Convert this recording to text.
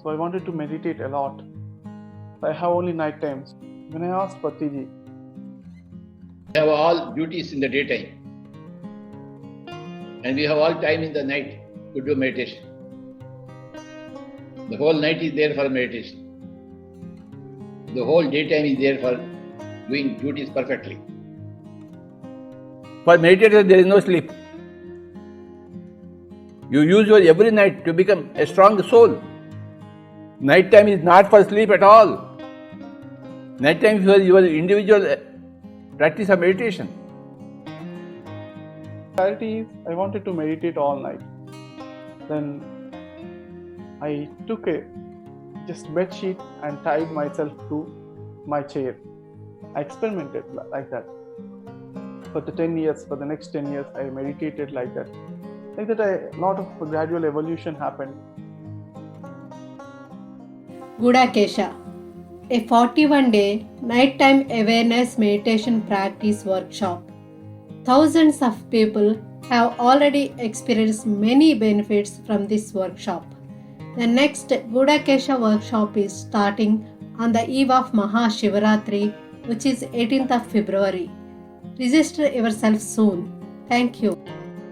So I wanted to meditate a lot. I have only night times. When I asked Patri, we have all duties in the daytime, and we have all time in the night to do meditation. The whole night is there for meditation. The whole daytime is there for doing duties perfectly. For meditators, there is no sleep. You use your every night to become a strong soul. Night time is not for sleep at all. Night time is for your individual practice of meditation. clarity is I wanted to meditate all night. Then I took a just bed sheet and tied myself to my chair. I experimented like that. For the next 10 years, I meditated like that. Like that, a lot of gradual evolution happened. Gudakesha, a 41-day nighttime awareness meditation practice workshop. Thousands of people have already experienced many benefits from this workshop. The next Gudakesha workshop is starting on the eve of Mahashivaratri, which is 18th of February. Register yourself soon. Thank you.